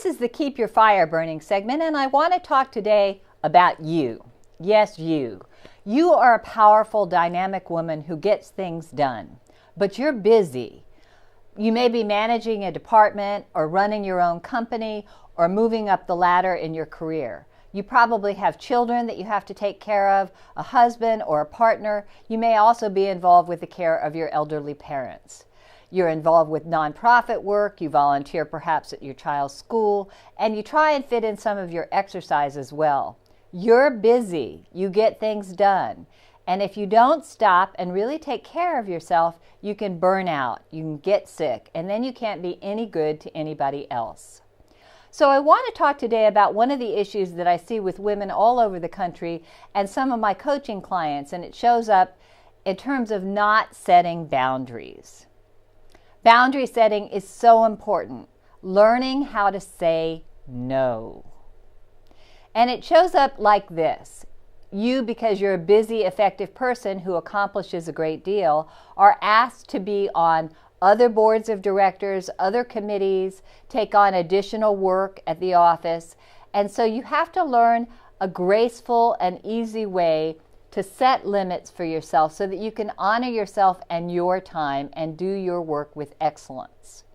is the Keep Your Fire Burning segment, and I want to talk today about you. Yes, you. You are a powerful, dynamic woman who gets things done, but you're busy. You may be managing a department or running your own company or moving up the ladder in your career. You probably have children that you have to take care of, a husband or a partner. You may also be involved with the care of your elderly parents. You're involved with nonprofit work, you volunteer perhaps at your child's school, and you try and fit in some of your exercise as well. You're busy, you get things done, and if you don't stop and really take care of yourself, you can burn out, you can get sick, and then you can't be any good to anybody else. So I want to talk today about one of the issues that I see with women all over the country and some of my coaching clients, and it shows up in terms of not setting boundaries. Boundary setting is so important. Learning how to say no. And it shows up like this. You, because you're a busy, effective person who accomplishes a great deal, are asked to be on other boards of directors, other committees, take on additional work at the office. And so you have to learn a graceful and easy way to set limits for yourself so that you can honor yourself and your time and do your work with excellence.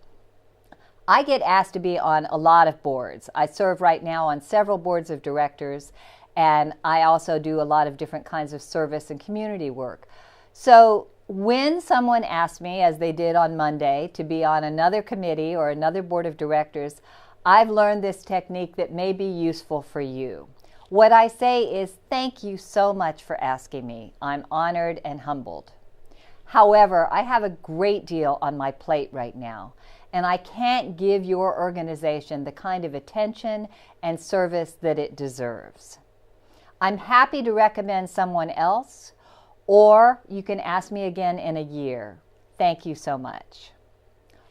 I get asked to be on a lot of boards. I serve right now on several boards of directors, and I also do a lot of different kinds of service and community work. So when someone asks me, as they did on Monday, to be on another committee or another board of directors, I've learned this technique that may be useful for you. What I say is, thank you so much for asking me. I'm honored and humbled. However, I have a great deal on my plate right now, and I can't give your organization the kind of attention and service that it deserves. I'm happy to recommend someone else, or you can ask me again in a year. Thank you so much.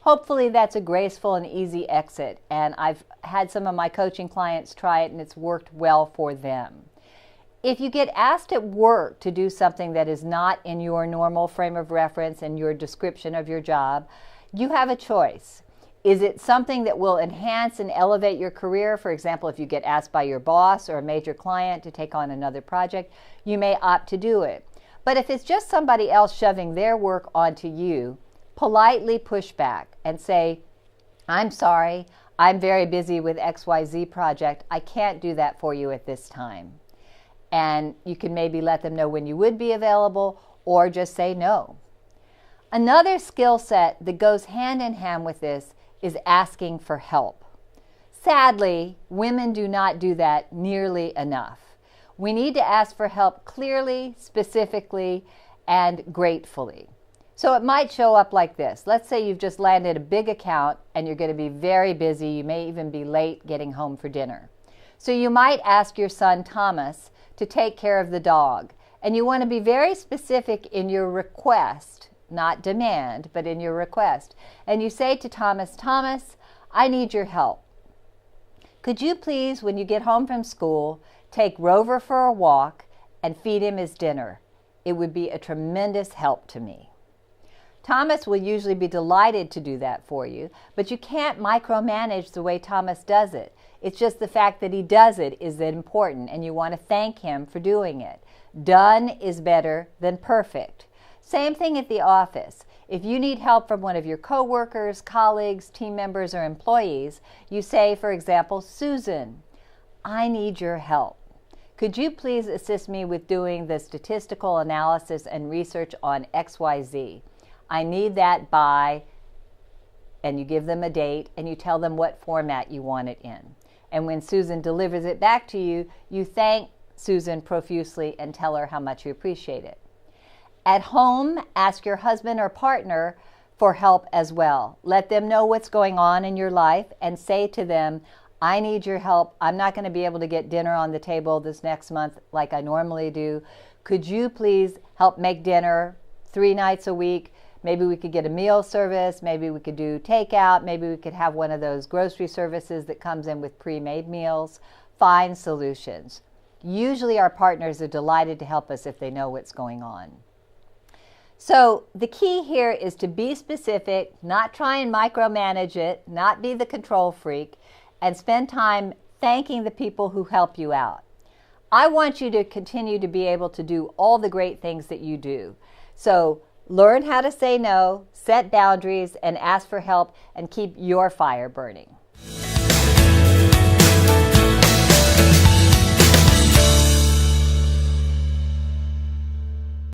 Hopefully that's a graceful and easy exit, and I've had some of my coaching clients try it and it's worked well for them. If you get asked at work to do something that is not in your normal frame of reference and your description of your job, you have a choice. Is it something that will enhance and elevate your career? For example, if you get asked by your boss or a major client to take on another project, you may opt to do it. But if it's just somebody else shoving their work onto you, politely push back and say, I'm sorry, I'm very busy with XYZ project. I can't do that for you at this time. And you can maybe let them know when you would be available or just say no. Another skill set that goes hand in hand with this is asking for help. Sadly, women do not do that nearly enough. We need to ask for help clearly, specifically, and gratefully. So it might show up like this. Let's say you've just landed a big account and you're going to be very busy. You may even be late getting home for dinner. So you might ask your son Thomas to take care of the dog. And you want to be very specific in your request, not demand, but in your request. And you say to Thomas, Thomas, I need your help. Could you please, when you get home from school, take Rover for a walk and feed him his dinner? It would be a tremendous help to me. Thomas will usually be delighted to do that for you, but you can't micromanage the way Thomas does it. It's just the fact that he does it is important, and you want to thank him for doing it. Done is better than perfect. Same thing at the office. If you need help from one of your coworkers, colleagues, team members, or employees, you say, for example, Susan, I need your help. Could you please assist me with doing the statistical analysis and research on XYZ? I need that by, and you give them a date and you tell them what format you want it in. And when Susan delivers it back to you, you thank Susan profusely and tell her how much you appreciate it. At home, ask your husband or partner for help as well. Let them know what's going on in your life and say to them, I need your help. I'm not going to be able to get dinner on the table this next month like I normally do. Could you please help make dinner 3 nights a week? Maybe we could get a meal service, maybe we could do takeout, maybe we could have one of those grocery services that comes in with pre-made meals. Find solutions. Usually our partners are delighted to help us if they know what's going on. So the key here is to be specific, not try and micromanage it, not be the control freak, and spend time thanking the people who help you out. I want you to continue to be able to do all the great things that you do. So learn how to say no, set boundaries, and ask for help, and keep your fire burning.